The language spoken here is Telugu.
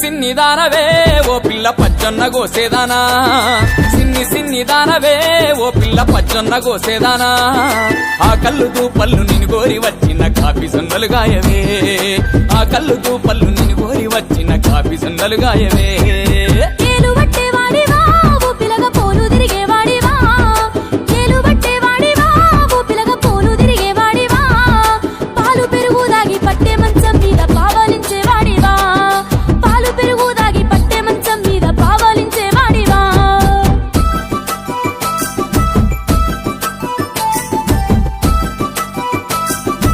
సిన్ని దానవే ఓ పిల్ల పచ్చొన్న గోసేదానా సిన్ని దానవే ఓ పిల్ల పచ్చొన్న గోసేదానా ఆ కళ్ళు దూపళ్ళు నిన్ను కోరి వచ్చిన కాపీ సొన్నలు గాయవే ఆ కళ్ళు దూపళ్ళు నిన్ను కోరి వచ్చిన కాపీ సొన్నలు గాయవే